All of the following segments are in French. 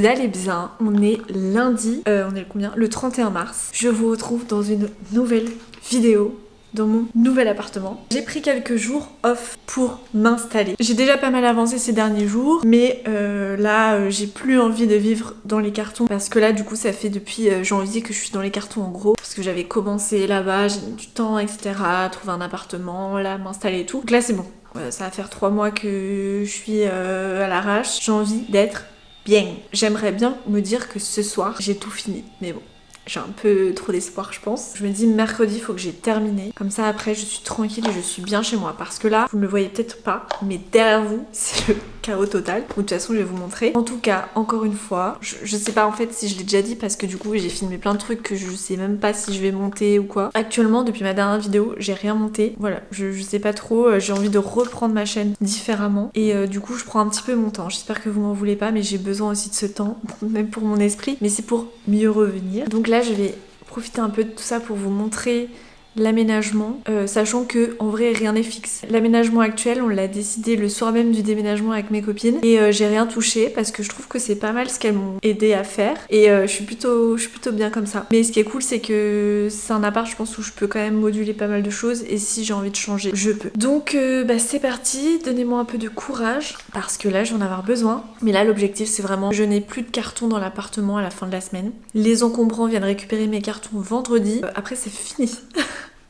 Vous allez bien, on est lundi, on est le combien? Le 31 mars. Je vous retrouve dans une nouvelle vidéo dans mon nouvel appartement. J'ai pris quelques jours off pour m'installer. J'ai déjà pas mal avancé ces derniers jours, mais là j'ai plus envie de vivre dans les cartons parce que là du coup ça fait depuis janvier que je suis dans les cartons en gros, parce que j'avais commencé là-bas, j'ai mis du temps etc, trouver un appartement, là m'installer et tout. Donc là c'est bon. Ça va faire 3 mois que je suis à l'arrache. J'ai envie d'être bien. J'aimerais bien me dire que ce soir, j'ai tout fini. Mais bon, j'ai un peu trop d'espoir, je pense. Je me dis mercredi, il faut que j'ai terminé. Comme ça, après, je suis tranquille et je suis bien chez moi. Parce que là, vous ne le voyez peut-être pas, mais derrière vous, c'est le chaos total. De toute façon, je vais vous montrer. En tout cas, encore une fois, je sais pas en fait si je l'ai déjà dit parce que du coup, j'ai filmé plein de trucs que je sais même pas si je vais monter ou quoi. Actuellement, depuis ma dernière vidéo, j'ai rien monté. Voilà, je sais pas trop. J'ai envie de reprendre ma chaîne différemment. Et du coup, je prends un petit peu mon temps. J'espère que vous m'en voulez pas, mais j'ai besoin aussi de ce temps, même pour mon esprit. Mais c'est pour mieux revenir. Donc là, je vais profiter un peu de tout ça pour vous montrer l'aménagement, sachant que en vrai rien n'est fixe. L'aménagement actuel, on l'a décidé le soir même du déménagement avec mes copines et j'ai rien touché parce que je trouve que c'est pas mal ce qu'elles m'ont aidé à faire et je suis plutôt bien comme ça. Mais ce qui est cool, c'est que c'est un appart, je pense, où je peux quand même moduler pas mal de choses et si j'ai envie de changer, je peux. Donc c'est parti, donnez-moi un peu de courage parce que là je vais en avoir besoin. Mais là l'objectif c'est vraiment, je n'ai plus de cartons dans l'appartement à la fin de la semaine. Les encombrants viennent récupérer mes cartons vendredi. Après c'est fini.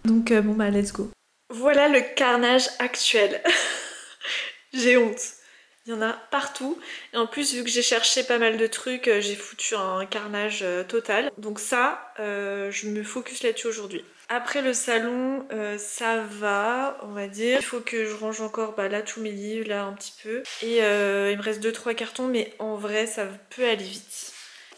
Donc bon bah let's go. Voilà le carnage actuel. J'ai honte. Il y en a partout. Et en plus vu que j'ai cherché pas mal de trucs, j'ai foutu un carnage total. Donc ça, je me focus là-dessus aujourd'hui. Après le salon, ça va, on va dire. Il faut que je range encore là tous mes livres, là un petit peu. Et il me reste 2-3 cartons, mais en vrai ça peut aller vite.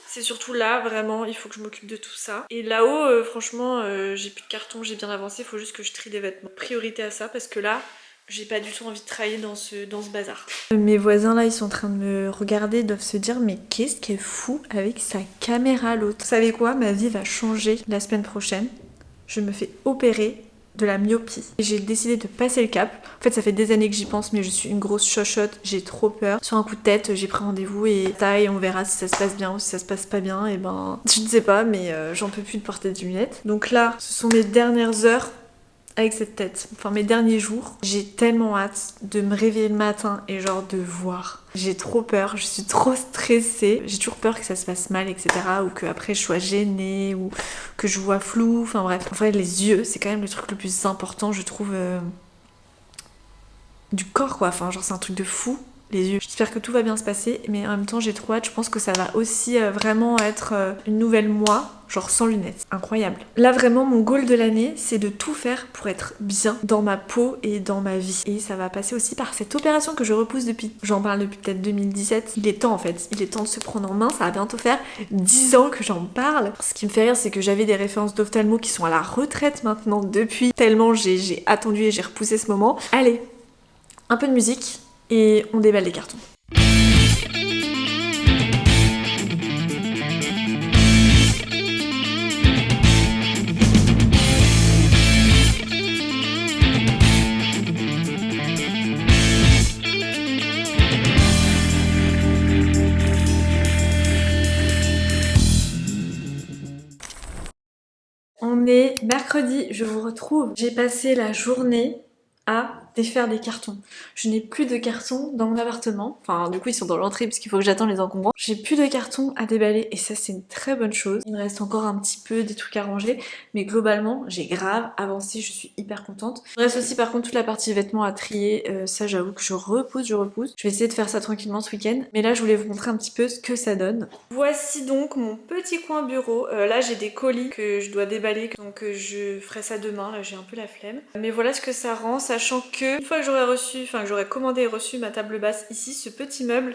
C'est surtout là, vraiment, il faut que je m'occupe de tout ça. Et là-haut, franchement, j'ai plus de carton, j'ai bien avancé, il faut juste que je trie des vêtements. Priorité à ça, parce que là, j'ai pas du tout envie de travailler dans ce bazar. Mes voisins, là, ils sont en train de me regarder, ils doivent se dire, mais qu'est-ce qu'elle fout avec sa caméra, l'autre? Vous savez quoi? Ma vie va changer la semaine prochaine. Je me fais opérer de la myopie. J'ai décidé de passer le cap. En fait, ça fait des années que j'y pense, mais je suis une grosse chochotte, j'ai trop peur. Sur un coup de tête, j'ai pris rendez-vous et taille, on verra si ça se passe bien ou si ça se passe pas bien. Et ben, je ne sais pas, mais j'en peux plus de porter des lunettes. Donc là, ce sont mes dernières heures avec cette tête, enfin mes derniers jours. J'ai tellement hâte de me réveiller le matin et genre de voir. J'ai trop peur, je suis trop stressée. J'ai toujours peur que ça se passe mal, etc. Ou que après je sois gênée ou que je vois flou. Enfin bref. En fait, les yeux, c'est quand même le truc le plus important, je trouve, du corps quoi. Enfin genre c'est un truc de fou. Les yeux. J'espère que tout va bien se passer, mais en même temps j'ai trop hâte. Je pense que ça va aussi vraiment être une nouvelle moi, genre sans lunettes. Incroyable. Là vraiment mon goal de l'année, c'est de tout faire pour être bien dans ma peau et dans ma vie. Et ça va passer aussi par cette opération que je repousse depuis. J'en parle depuis peut-être 2017. Il est temps en fait. Il est temps de se prendre en main. Ça va bientôt faire 10 ans que j'en parle. Ce qui me fait rire, c'est que j'avais des références d'ophtalmo qui sont à la retraite maintenant depuis. Tellement j'ai attendu et j'ai repoussé ce moment. Allez, un peu de musique. Et on déballe les cartons. On est mercredi, je vous retrouve. J'ai passé la journée à défaire des cartons. Je n'ai plus de cartons dans mon appartement. Enfin, du coup, ils sont dans l'entrée parce qu'il faut que j'attende les encombrants. J'ai plus de cartons à déballer et ça, c'est une très bonne chose. Il me reste encore un petit peu des trucs à ranger, mais globalement, j'ai grave avancé. Je suis hyper contente. Il me reste aussi, par contre, toute la partie vêtements à trier. Ça, j'avoue que je repousse. Je vais essayer de faire ça tranquillement ce week-end. Mais là, je voulais vous montrer un petit peu ce que ça donne. Voici donc mon petit coin bureau. Là, j'ai des colis que je dois déballer, donc je ferai ça demain. Là, j'ai un peu la flemme. Mais voilà ce que ça rend, sachant que une fois que j'aurai reçu, enfin que j'aurai commandé et reçu ma table basse ici, ce petit meuble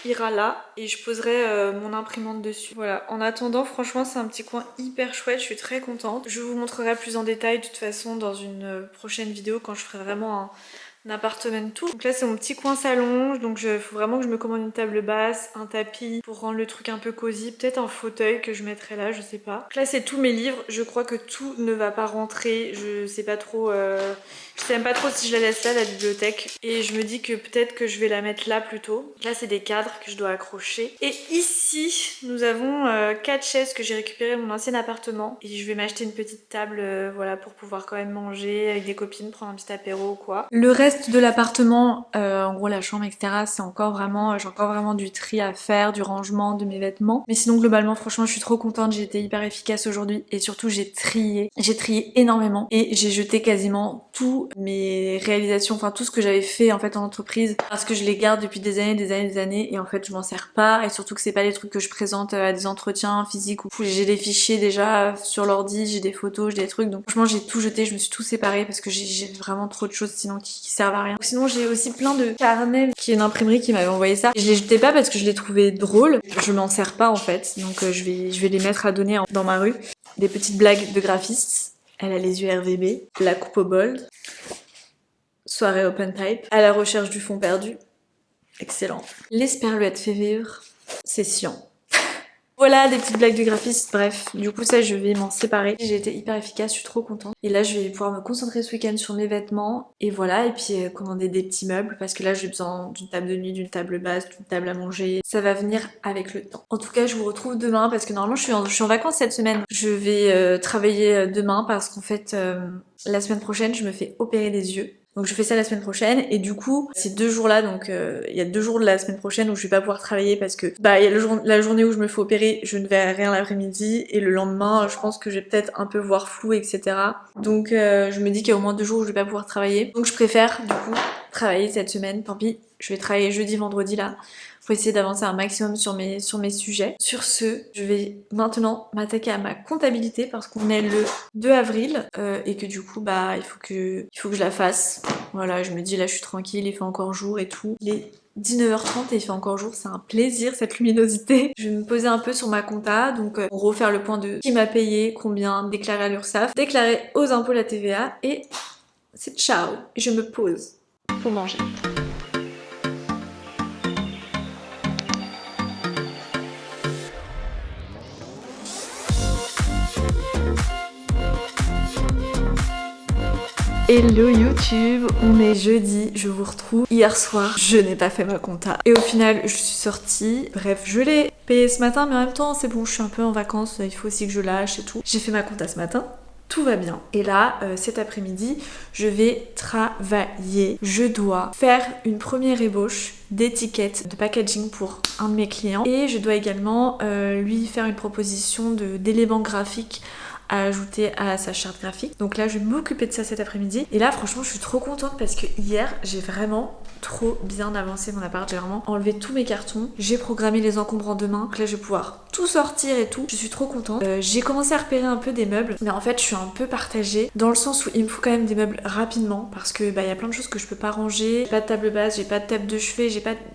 ira là et je poserai mon imprimante dessus. Voilà, en attendant, franchement, c'est un petit coin hyper chouette, je suis très contente. Je vous montrerai plus en détail de toute façon dans une prochaine vidéo quand je ferai vraiment appartement tour. Donc là c'est mon petit coin salon, donc il faut vraiment que je me commande une table basse, un tapis pour rendre le truc un peu cosy, peut-être un fauteuil que je mettrai là, je sais pas. Donc là c'est tous mes livres, je crois que tout ne va pas rentrer, je sais pas trop, je sais même pas trop si je la laisse là la bibliothèque, et je me dis que peut-être que je vais la mettre là plutôt. Là c'est des cadres que je dois accrocher. Et ici nous avons 4 chaises que j'ai récupérées de mon ancien appartement, et je vais m'acheter une petite table voilà pour pouvoir quand même manger avec des copines, prendre un petit apéro ou quoi. Le reste de l'appartement, en gros la chambre etc, c'est encore vraiment, j'ai encore vraiment du tri à faire, du rangement de mes vêtements. Mais sinon globalement franchement je suis trop contente, j'ai été hyper efficace aujourd'hui et surtout j'ai trié énormément et j'ai jeté quasiment tout mes réalisations, enfin tout ce que j'avais fait en fait en entreprise parce que je les garde depuis des années et en fait je m'en sers pas, et surtout que c'est pas les trucs que je présente à des entretiens physiques où j'ai des fichiers déjà sur l'ordi, j'ai des photos, j'ai des trucs, donc franchement j'ai tout jeté, je me suis tout séparé parce que j'ai vraiment trop de choses sinon qui servent à rien. Sinon j'ai aussi plein de carnets, qui est une imprimerie qui m'avait envoyé ça. Je les jetais pas parce que je les trouvais drôles, je m'en sers pas en fait, donc je vais les mettre à donner dans ma rue. Des petites blagues de graphiste. Elle a les yeux RVB, la coupe au bold, soirée open type, à la recherche du fond perdu, excellent. L'esperluette fait vivre, c'est chiant. Voilà, des petites blagues de graphiste, bref, du coup ça je vais m'en séparer. J'ai été hyper efficace, je suis trop contente. Et là je vais pouvoir me concentrer ce week-end sur mes vêtements, et voilà, et puis commander des petits meubles, parce que là j'ai besoin d'une table de nuit, d'une table basse, d'une table à manger. Ça va venir avec le temps. En tout cas je vous retrouve demain, parce que normalement je suis en vacances cette semaine. Je vais travailler demain, parce qu'en fait la semaine prochaine je me fais opérer des yeux. Donc je fais ça la semaine prochaine, et du coup ces 2 jours là, donc il y a 2 jours de la semaine prochaine où je vais pas pouvoir travailler parce que bah il y a la journée où je me fais opérer, je ne verrai rien l'après-midi, et le lendemain je pense que je vais peut-être un peu voir flou etc. Donc je me dis qu'il y a au moins 2 jours où je vais pas pouvoir travailler, donc je préfère du coup travailler cette semaine, tant pis, je vais travailler jeudi, vendredi là, pour essayer d'avancer un maximum sur mes sujets. Sur ce, je vais maintenant m'attaquer à ma comptabilité parce qu'on est le 2 avril et que du coup bah il faut que je la fasse. Voilà, je me dis là je suis tranquille, il fait encore jour et tout. Il est 19h30 et il fait encore jour, c'est un plaisir cette luminosité. Je vais me poser un peu sur ma compta, donc refaire le point de qui m'a payé, combien, déclarer à l'URSSAF, déclarer aux impôts la TVA, et c'est ciao. Je me pose pour manger. Hello YouTube, on est jeudi, je vous retrouve. Hier soir, je n'ai pas fait ma compta. Et au final, je suis sortie. Bref, je l'ai payé ce matin, mais en même temps, c'est bon, je suis un peu en vacances, il faut aussi que je lâche et tout. J'ai fait ma compta ce matin. Tout va bien. Et là, cet après-midi, je vais travailler. Je dois faire une première ébauche d'étiquette de packaging pour un de mes clients. Et je dois également lui faire une proposition d'éléments graphiques à ajouter à sa charte graphique. Donc là je vais m'occuper de ça cet après-midi. Et là franchement je suis trop contente parce que hier j'ai vraiment trop bien avancé mon appart. J'ai vraiment enlevé tous mes cartons. J'ai programmé les encombrants demain. Donc là je vais pouvoir tout sortir et tout. Je suis trop contente. J'ai commencé à repérer un peu des meubles. Mais en fait je suis un peu partagée dans le sens où il me faut quand même des meubles rapidement. Parce que bah il y a plein de choses que je peux pas ranger. J'ai pas de table basse, j'ai pas de table de chevet,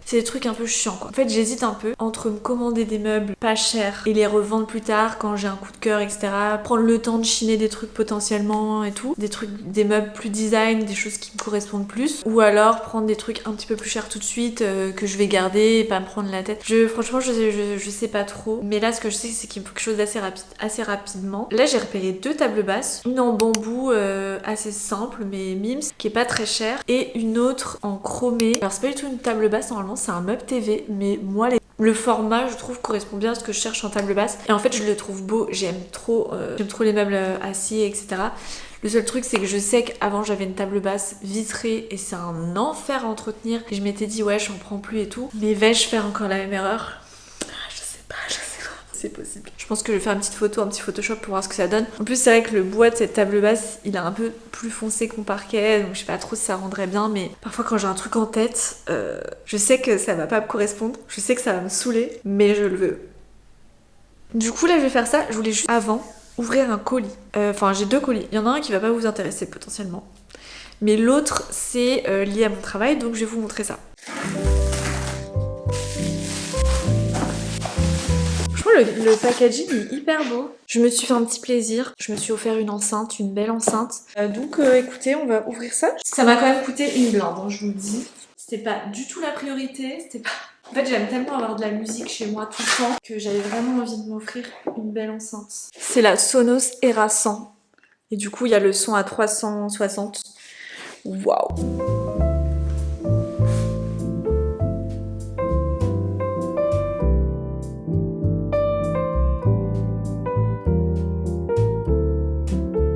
c'est des trucs un peu chiants quoi. En fait j'hésite un peu entre me commander des meubles pas chers et les revendre plus tard quand j'ai un coup de cœur etc. Prendre le temps de chiner des trucs potentiellement et tout. Des meubles plus design, des choses qui me correspondent plus. Ou alors prendre des trucs un petit peu plus chers tout de suite que je vais garder et pas me prendre la tête. Franchement je sais pas trop. Mais là ce que je sais c'est qu'il me faut quelque chose d'assez rapidement. Là j'ai repéré 2 tables basses. Une en bambou assez simple mais mims qui est pas très chère. Et une autre en chromé. Alors c'est pas du tout une table basse normalement, c'est un meuble TV. Mais moi le format je trouve correspond bien à ce que je cherche en table basse. Et en fait je le trouve beau, j'aime trop les meubles assis etc. Le seul truc c'est que je sais qu'avant j'avais une table basse vitrée et c'est un enfer à entretenir. Et je m'étais dit ouais j'en prends plus et tout. Mais vais-je faire encore la même erreur? Je sais pas. C'est possible. Je pense que je vais faire une petite photo, un petit Photoshop pour voir ce que ça donne. En plus c'est vrai que le bois de cette table basse il est un peu plus foncé que mon parquet, donc je sais pas trop si ça rendrait bien, mais parfois quand j'ai un truc en tête, je sais que ça va pas me correspondre, je sais que ça va me saouler, mais je le veux. Du coup là je vais faire ça, je voulais juste avant ouvrir un colis. Enfin j'ai 2 colis, il y en a un qui va pas vous intéresser potentiellement, mais l'autre c'est lié à mon travail, donc je vais vous montrer ça. le packaging est hyper beau. Je me suis fait un petit plaisir. Je me suis offert une enceinte, une belle enceinte. Donc écoutez, on va ouvrir ça. Ça m'a quand même coûté une blinde, hein, je vous le dis. C'était pas du tout la priorité. C'était pas... En fait, j'aime tellement avoir de la musique chez moi tout le temps que j'avais vraiment envie de m'offrir une belle enceinte. C'est la Sonos Era 100. Et du coup, il y a le son à 360. Waouh!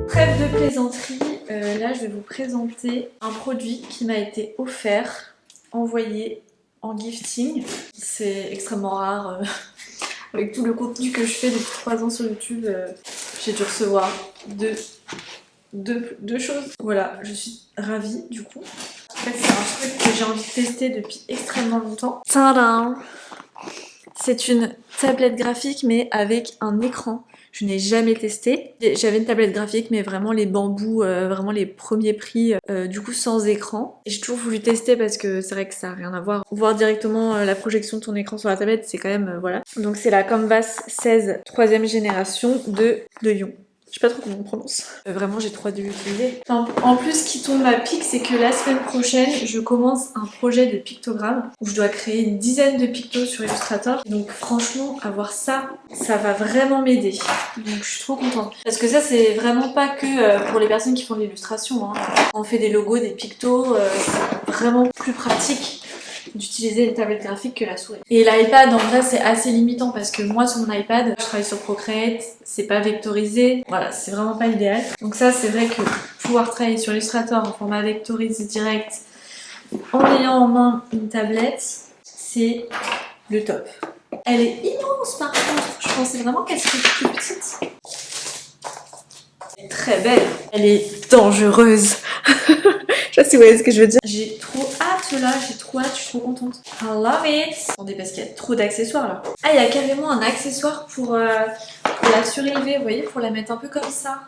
Trêve de plaisanterie, là je vais vous présenter un produit qui m'a été offert, envoyé en gifting. C'est extrêmement rare, avec tout le contenu que je fais depuis 3 ans sur YouTube, j'ai dû recevoir deux choses. Voilà, je suis ravie du coup. En fait c'est un truc que j'ai envie de tester depuis extrêmement longtemps. Tadam! C'est une tablette graphique mais avec un écran. Je n'ai jamais testé. J'avais une tablette graphique mais vraiment les bambous, vraiment les premiers prix, du coup sans écran. J'ai toujours voulu tester parce que c'est vrai que ça n'a rien à voir. Voir directement la projection de ton écran sur la tablette, c'est quand même, voilà. Donc c'est la Canvas 16 3ème génération de Lyon. Je sais pas trop comment on prononce. Vraiment, j'ai trop hâte de l'utiliser. En plus, ce qui tombe à pic, c'est que la semaine prochaine, je commence un projet de pictogramme où je dois créer une dizaine de pictos sur Illustrator. Donc franchement, avoir ça, ça va vraiment m'aider. Donc je suis trop contente. Parce que ça, c'est vraiment pas que pour les personnes qui font de l'illustration, hein. On fait des logos, des pictos, c'est vraiment plus pratique d'utiliser une tablette graphique que la souris. Et l'iPad en vrai c'est assez limitant parce que moi sur mon iPad je travaille sur Procreate, c'est pas vectorisé, voilà c'est vraiment pas idéal. Donc ça c'est vrai que pouvoir travailler sur Illustrator en format vectorisé direct en ayant en main une tablette, c'est le top. Elle est immense par contre, je pensais vraiment qu'elle serait plus petite. Elle est très belle, elle est dangereuse. Je sais pas si vous voyez ce que je veux dire. J'ai trop hâte là, j'ai trop hâte, je suis trop contente. I love it. Attendez parce qu'il y a trop d'accessoires là. Ah il y a carrément un accessoire pour la surélever, vous voyez, pour la mettre un peu comme ça.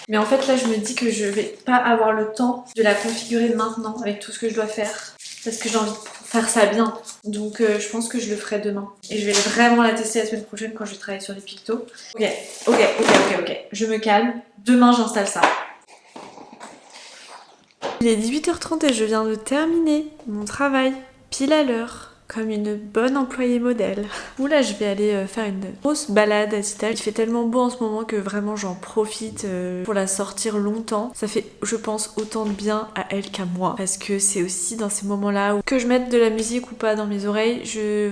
Mais en fait là je me dis que je vais pas avoir le temps de la configurer maintenant avec tout ce que je dois faire. Parce que j'ai envie de faire ça bien. Donc je pense que je le ferai demain. Et je vais vraiment la tester la semaine prochaine quand je vais travailler sur les pictos. Ok. Je me calme. Demain j'installe ça. Il est 18h30 et je viens de terminer mon travail, pile à l'heure, comme une bonne employée modèle. Oula, je vais aller faire une grosse balade à Cital. Il fait tellement beau en ce moment que vraiment j'en profite pour la sortir longtemps. Ça fait, je pense, autant de bien à elle qu'à moi. Parce que c'est aussi dans ces moments-là où que je mette de la musique ou pas dans mes oreilles, je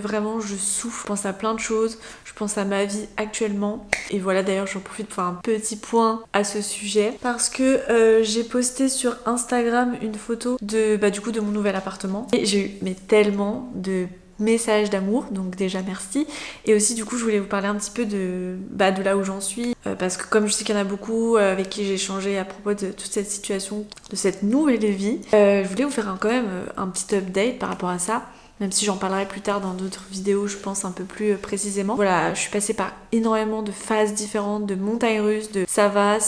souffle. Je pense à plein de choses. Je pense à ma vie actuellement. Et voilà, d'ailleurs, j'en profite pour faire un petit point à ce sujet. Parce que j'ai posté sur Instagram une photo de, du coup, de mon nouvel appartement. Et j'ai eu tellement de messages d'amour, donc déjà merci. Et aussi du coup je voulais vous parler un petit peu de là où j'en suis, parce que comme je sais qu'il y en a beaucoup avec qui j'ai échangé à propos de toute cette situation, de cette nouvelle vie, je voulais vous faire quand même un petit update par rapport à ça. Même si j'en parlerai plus tard dans d'autres vidéos, je pense un peu plus précisément. Voilà, je suis passée par énormément de phases différentes, de montagnes russes, de ça va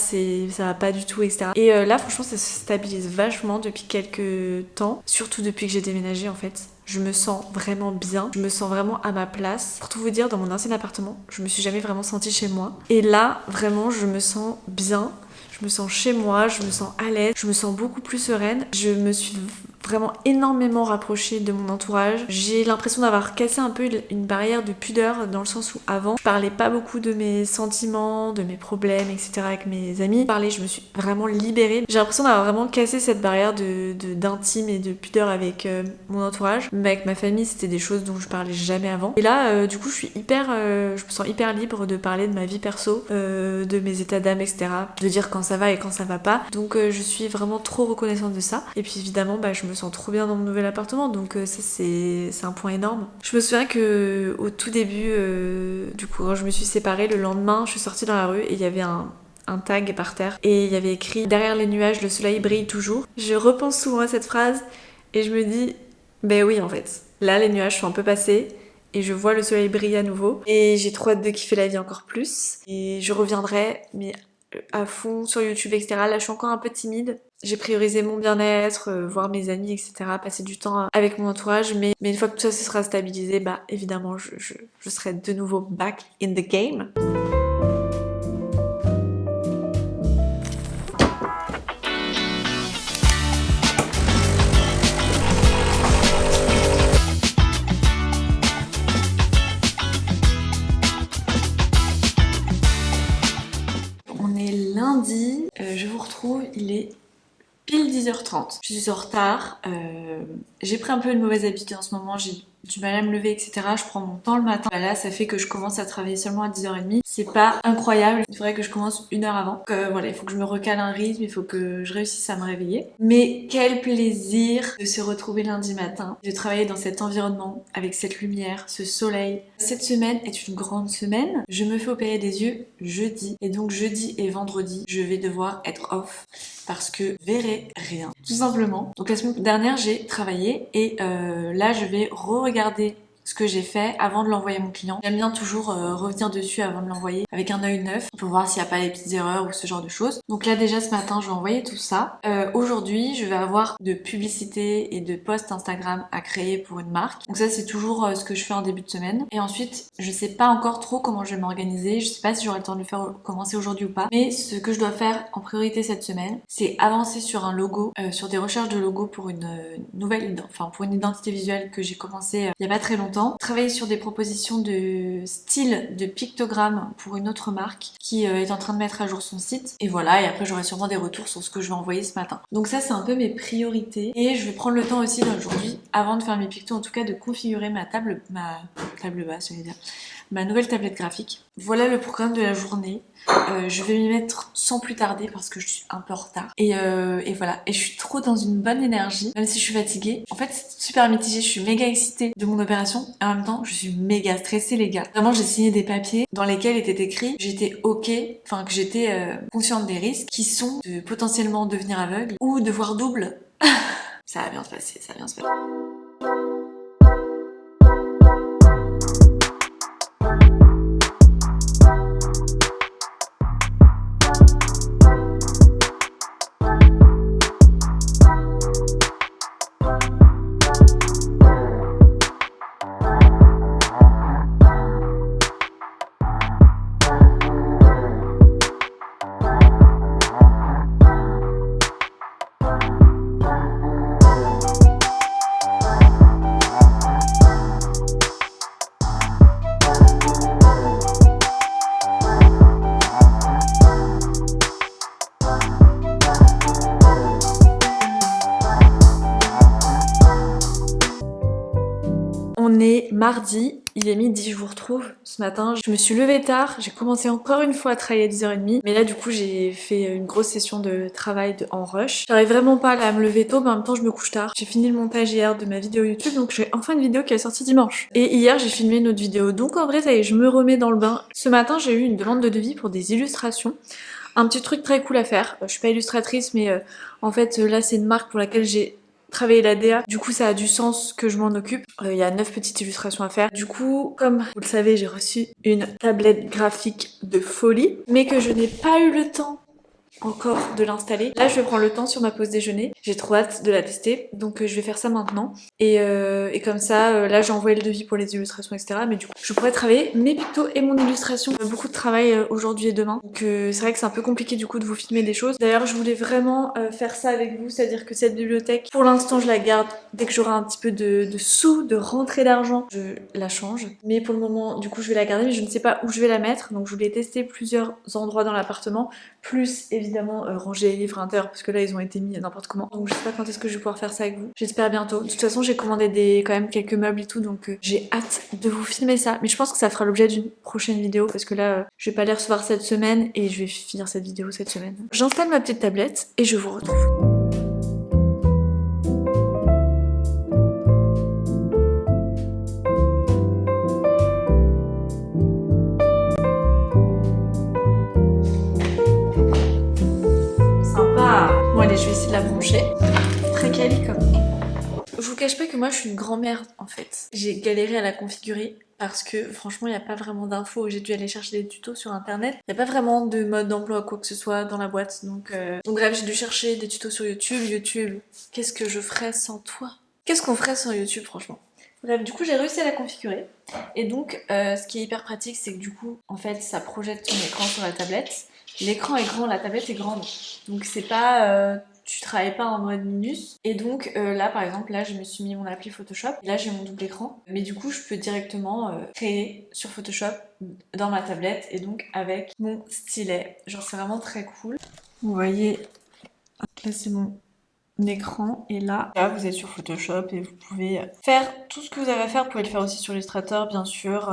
pas du tout, etc. Et là, franchement, ça se stabilise vachement depuis quelques temps, surtout depuis que j'ai déménagé en fait. Je me sens vraiment bien, je me sens vraiment à ma place. Pour tout vous dire, dans mon ancien appartement, je me suis jamais vraiment sentie chez moi. Et là, vraiment, je me sens bien. Je me sens chez moi, je me sens à l'aise, je me sens beaucoup plus sereine. Je me suis vraiment énormément rapprochée de mon entourage. J'ai l'impression d'avoir cassé un peu une barrière de pudeur dans le sens où avant, je parlais pas beaucoup de mes sentiments, de mes problèmes, etc. avec mes amis. Je me suis vraiment libérée. J'ai l'impression d'avoir vraiment cassé cette barrière d'intime et de pudeur avec mon entourage. Mais avec ma famille, c'était des choses dont je parlais jamais avant. Et là, du coup, je me sens hyper libre de parler de ma vie perso, de mes états d'âme, etc. De dire quand ça va et quand ça va pas. Donc je suis vraiment trop reconnaissante de ça. Et puis évidemment, je me sens trop bien dans mon nouvel appartement, donc ça c'est un point énorme. Je me souviens que au tout début, du coup quand je me suis séparée, le lendemain je suis sortie dans la rue et il y avait un tag par terre et il y avait écrit « Derrière les nuages, le soleil brille toujours ». Je repense souvent à cette phrase et je me dis « Ben oui en fait, là les nuages sont un peu passés ». Et je vois le soleil briller à nouveau. Et j'ai trop hâte de kiffer la vie encore plus. Et je reviendrai, mais à fond sur YouTube, etc. Là, je suis encore un peu timide. j'ai priorisé mon bien-être, voir mes amis, etc. Passer du temps avec mon entourage. Mais une fois que tout ça se sera stabilisé, bah évidemment, je serai de nouveau back in the game. On est lundi, je vous retrouve, il est pile 10h30. Je suis en retard, j'ai pris un peu une mauvaise habitude en ce moment, j'ai du mal à me lever, etc. Je prends mon temps le matin. Là, ça fait que je commence à travailler seulement à 10h30. C'est pas incroyable, il faudrait que je commence une heure avant. Donc voilà, il faut que je me recale un rythme, il faut que je réussisse à me réveiller. Mais quel plaisir de se retrouver lundi matin, de travailler dans cet environnement, avec cette lumière, ce soleil. Cette semaine est une grande semaine. Je me fais opérer des yeux jeudi. Et donc jeudi et vendredi, je vais devoir être off parce que je verrai rien, tout simplement. Donc la semaine dernière, j'ai travaillé et là, je vais re-regarder ce que j'ai fait avant de l'envoyer à mon client. J'aime bien toujours revenir dessus avant de l'envoyer avec un œil neuf pour voir s'il n'y a pas des petites erreurs ou ce genre de choses. Donc là déjà ce matin je vais envoyer tout ça. Aujourd'hui je vais avoir de publicités et de posts Instagram à créer pour une marque. Donc ça c'est toujours ce que je fais en début de semaine. Et ensuite je sais pas encore trop comment je vais m'organiser. Je sais pas si j'aurai le temps de le faire commencer aujourd'hui ou pas. Mais ce que je dois faire en priorité cette semaine, c'est avancer sur un logo, sur des recherches de logos pour une pour une identité visuelle que j'ai commencé il y a pas très longtemps. Travailler sur des propositions de style de pictogramme pour une autre marque qui est en train de mettre à jour son site. Et voilà, et après j'aurai sûrement des retours sur ce que je vais envoyer ce matin. Donc ça c'est un peu mes priorités. Et je vais prendre le temps aussi aujourd'hui, avant de faire mes pictos, en tout cas de configurer ma table basse, j'allais dire, ma nouvelle tablette graphique. Voilà le programme de la journée. Je vais m'y mettre sans plus tarder parce que je suis un peu en retard. Et voilà. Et je suis trop dans une bonne énergie, même si je suis fatiguée. En fait, c'est super mitigé. Je suis méga excitée de mon opération. Et en même temps, je suis méga stressée, les gars. Vraiment, j'ai signé des papiers dans lesquels était écrit j'étais ok, enfin que j'étais consciente des risques qui sont de potentiellement devenir aveugle ou de voir double. Ça va bien se passer, ça va bien se passer. On est mardi, il est midi, je vous retrouve ce matin. Je me suis levée tard, j'ai commencé encore une fois à travailler à 10h30. Mais là du coup j'ai fait une grosse session de travail en rush. J'arrive vraiment pas là, à me lever tôt, mais en même temps je me couche tard. J'ai fini le montage hier de ma vidéo YouTube, donc j'ai enfin une vidéo qui est sortie dimanche. Et hier j'ai filmé une autre vidéo, donc en vrai ça y est, je me remets dans le bain. Ce matin j'ai eu une demande de devis pour des illustrations. Un petit truc très cool à faire. Je suis pas illustratrice, mais en fait là c'est une marque pour laquelle j'ai travailler la DA, du coup ça a du sens que je m'en occupe. Il y a 9 petites illustrations à faire. Du coup, comme vous le savez, j'ai reçu une tablette graphique de folie, mais que je n'ai pas eu le temps encore de l'installer. Là je vais prendre le temps sur ma pause déjeuner, j'ai trop hâte de la tester, donc je vais faire ça maintenant. Et comme ça, là j'ai envoyé le devis pour les illustrations, etc. Mais du coup je pourrais travailler mes pictos et mon illustration. Beaucoup de travail aujourd'hui et demain, donc c'est vrai que c'est un peu compliqué du coup de vous filmer des choses. D'ailleurs je voulais vraiment faire ça avec vous, c'est-à-dire que cette bibliothèque, pour l'instant je la garde. Dès que j'aurai un petit peu de sous, de rentrée d'argent, je la change. Mais pour le moment du coup je vais la garder, mais je ne sais pas où je vais la mettre, donc je voulais tester plusieurs endroits dans l'appartement, plus évidemment ranger les livres intérieurs parce que là ils ont été mis n'importe comment. Donc je sais pas quand est-ce que je vais pouvoir faire ça avec vous. J'espère bientôt. De toute façon j'ai commandé quand même quelques meubles et tout, donc j'ai hâte de vous filmer ça. Mais je pense que ça fera l'objet d'une prochaine vidéo parce que là je vais pas les recevoir cette semaine et je vais finir cette vidéo cette semaine. J'installe ma petite tablette et je vous retrouve. Bon allez, je vais essayer de la brancher. Très quali comme. Je vous cache cache pas que moi je suis une grand-mère en fait. J'ai galéré à la configurer parce que franchement il n'y a pas vraiment d'infos. J'ai dû aller chercher des tutos sur internet. Il n'y a pas vraiment de mode d'emploi quoi que ce soit dans la boîte. Donc bref, j'ai dû chercher des tutos sur YouTube. YouTube, qu'est-ce que je ferais sans toi? Qu'est-ce qu'on ferait sans YouTube franchement? Bref, du coup j'ai réussi à la configurer. Et donc ce qui est hyper pratique c'est que du coup en fait ça projette ton écran sur la tablette. L'écran est grand, la tablette est grande. Donc c'est pas... tu travailles pas en mode minus. Et donc là par exemple, là je me suis mis mon appli Photoshop. Et là j'ai mon double écran. Mais du coup je peux directement créer sur Photoshop dans ma tablette et donc avec mon stylet. Genre c'est vraiment très cool. Vous voyez, là c'est mon écran et là vous êtes sur Photoshop et vous pouvez faire tout ce que vous avez à faire. Vous pouvez le faire aussi sur Illustrator bien sûr,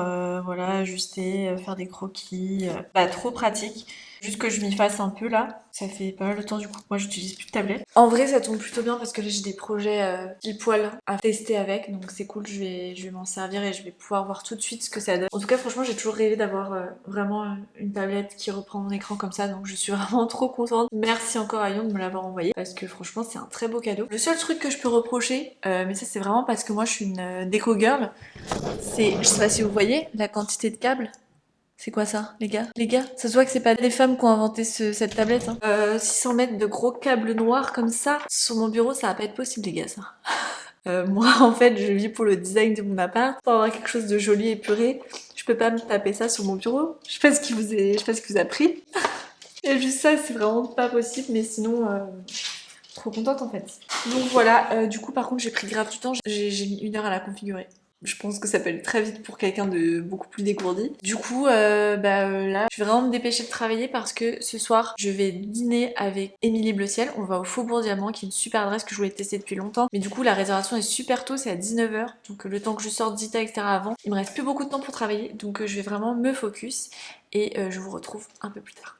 voilà, ajuster, faire des croquis, trop pratique. Juste que je m'y fasse un peu là, ça fait pas mal de temps du coup que moi j'utilise plus de tablette. En vrai ça tombe plutôt bien parce que là j'ai des projets pile poil à tester avec, donc c'est cool, je vais m'en servir et je vais pouvoir voir tout de suite ce que ça donne. En tout cas franchement j'ai toujours rêvé d'avoir vraiment une tablette qui reprend mon écran comme ça, donc je suis vraiment trop contente. Merci encore à Young de me l'avoir envoyé parce que franchement c'est un très beau cadeau. Le seul truc que je peux reprocher, mais ça c'est vraiment parce que moi je suis une déco girl, c'est, je sais pas si vous voyez, la quantité de câbles. C'est quoi ça, les gars? Les gars, ça se voit que c'est pas des femmes qui ont inventé cette tablette. Hein. 600 mètres de gros câbles noirs comme ça, sur mon bureau, ça va pas être possible, les gars, ça. Moi, en fait, je vis pour le design de mon appart, pour avoir quelque chose de joli et épuré. Je peux pas me taper ça sur mon bureau. Je sais pas ce qui vous a pris. Et juste ça, c'est vraiment pas possible, mais sinon... trop contente en fait. Donc voilà, du coup par contre j'ai pris grave du temps, j'ai mis 1 heure à la configurer. Je pense que ça peut aller très vite pour quelqu'un de beaucoup plus dégourdi. Du coup, là, je vais vraiment me dépêcher de travailler parce que ce soir, je vais dîner avec Émilie Bleuciel. On va au Faubourg Diamant, qui est une super adresse que je voulais tester depuis longtemps. Mais du coup, la réservation est super tôt, c'est à 19 h. Donc le temps que je sorte d'Ita, etc. avant, il me reste plus beaucoup de temps pour travailler. Donc je vais vraiment me focus et je vous retrouve un peu plus tard.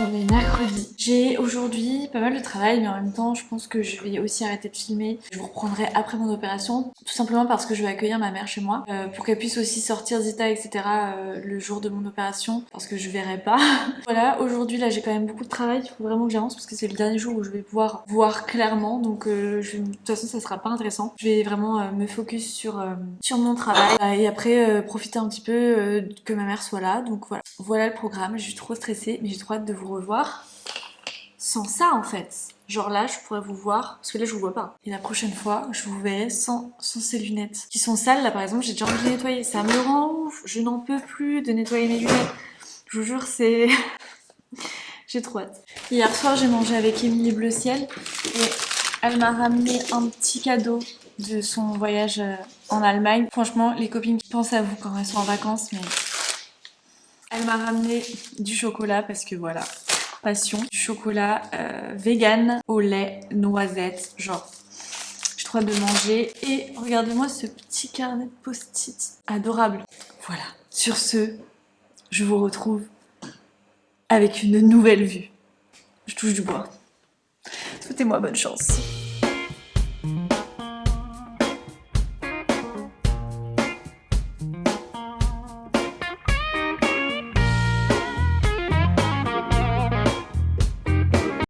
On est mercredi. J'ai aujourd'hui pas mal de travail, mais en même temps, je pense que je vais aussi arrêter de filmer. Je vous reprendrai après mon opération, tout simplement parce que je vais accueillir ma mère chez moi, pour qu'elle puisse aussi sortir Zita, etc. Le jour de mon opération, parce que je verrai pas. Voilà, aujourd'hui là, j'ai quand même beaucoup de travail. Il faut vraiment que j'avance parce que c'est le dernier jour où je vais pouvoir voir clairement. Donc, de toute façon, ça sera pas intéressant. Je vais vraiment me focus sur mon travail et après profiter un petit peu que ma mère soit là. Donc voilà, voilà le programme. Je suis trop stressée, mais j'ai trop hâte de vous revoir. Sans ça en fait. Genre là, je pourrais vous voir, parce que là je vous vois pas. Et la prochaine fois, je vous verrai sans ces lunettes. Qui sont sales, là par exemple, j'ai déjà envie de les nettoyer. Ça me rend ouf, je n'en peux plus de nettoyer mes lunettes. Je vous jure, c'est... j'ai trop hâte. Hier soir, j'ai mangé avec Émilie Bleuciel et elle m'a ramené un petit cadeau de son voyage en Allemagne. Franchement, les copines qui pensent à vous quand elles sont en vacances, mais... Elle m'a ramené du chocolat parce que voilà... Passion, du chocolat vegan au lait, noisette, genre j'ai trop hâte de manger. Et regardez-moi ce petit carnet de post-it, adorable. Voilà, sur ce, je vous retrouve avec une nouvelle vue. Je touche du bois. Souhaitez-moi bonne chance.